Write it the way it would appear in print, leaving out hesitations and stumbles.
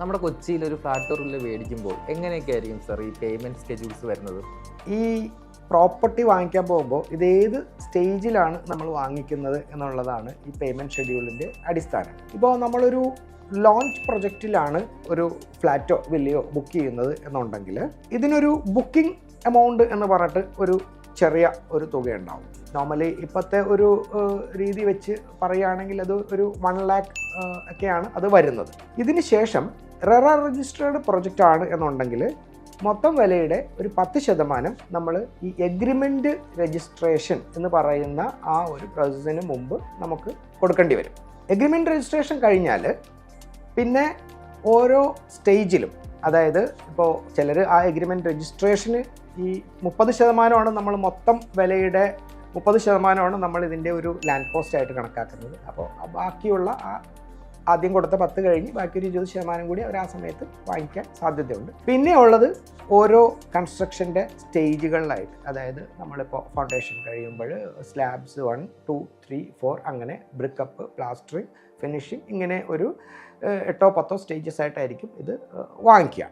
നമ്മുടെ കൊച്ചിയിൽ ഒരു ഫ്ലാറ്റ് ഓറിൽ മേടിക്കുമ്പോൾ എങ്ങനെയൊക്കെ ആയിരിക്കും സർ ഈ പേയ്മെൻറ്റ് സ്കെഡ്യൂൾസ് വരുന്നത്? ഈ പ്രോപ്പർട്ടി വാങ്ങിക്കാൻ പോകുമ്പോൾ ഇത് ഏത് സ്റ്റേജിലാണ് നമ്മൾ വാങ്ങിക്കുന്നത് എന്നുള്ളതാണ് ഈ പേയ്മെൻറ്റ് ഷെഡ്യൂളിൻ്റെ അടിസ്ഥാനം. ഇപ്പോൾ നമ്മളൊരു ലോഞ്ച് പ്രൊജക്റ്റിലാണ് ഒരു ഫ്ലാറ്റോ വില്ലയോ ബുക്ക് ചെയ്യുന്നത് എന്നുണ്ടെങ്കിൽ ഇതിനൊരു ബുക്കിംഗ് എമൗണ്ട് എന്ന് പറഞ്ഞിട്ട് ഒരു ചെറിയ ഒരു തുക ഉണ്ടാവും. നോർമലി ഇപ്പോഴത്തെ ഒരു രീതി വെച്ച് പറയുകയാണെങ്കിൽ അത് ഒരു 1 lakh ഒക്കെയാണ് അത് വരുന്നത്. ഇതിന് ശേഷം റെറ രജിസ്റ്റേർഡ് പ്രൊജക്റ്റ് ആണ് എന്നുണ്ടെങ്കിൽ മൊത്തം വിലയുടെ ഒരു 10% നമ്മൾ ഈ എഗ്രിമെൻ്റ് രജിസ്ട്രേഷൻ എന്ന് പറയുന്ന ആ ഒരു പ്രോസസ്സിന് മുമ്പ് നമുക്ക് കൊടുക്കേണ്ടി വരും. എഗ്രിമെൻ്റ് രജിസ്ട്രേഷൻ കഴിഞ്ഞാൽ പിന്നെ ഓരോ സ്റ്റേജിലും, അതായത് ഇപ്പോൾ ചിലർ ആ എഗ്രിമെൻ്റ് രജിസ്ട്രേഷന് ഈ 30% നമ്മൾ മൊത്തം വിലയുടെ 30% നമ്മൾ ഇതിൻ്റെ ഒരു ലാൻഡ് കോസ്റ്റ് ആയിട്ട് കണക്കാക്കുന്നത്. അപ്പോൾ ബാക്കിയുള്ള ആദ്യം കൊടുത്ത 10 കഴിഞ്ഞ് ബാക്കി ഒരു 20% കൂടി അവർ ആ സമയത്ത് വാങ്ങിക്കാൻ സാധ്യതയുണ്ട്. പിന്നെ ഉള്ളത് ഓരോ കൺസ്ട്രക്ഷൻ്റെ സ്റ്റേജുകളിലായിട്ട്, അതായത് നമ്മളിപ്പോൾ ഫൗണ്ടേഷൻ കഴിയുമ്പോൾ സ്ലാബ്സ് 1, 2, 3, 4 അങ്ങനെ ബ്രിക്കപ്പ്, പ്ലാസ്റ്ററിങ്, ഫിനിഷിങ്, ഇങ്ങനെ ഒരു 8 or 10 സ്റ്റേജസ് ആയിട്ടായിരിക്കും ഇത് വാങ്ങിക്കുക.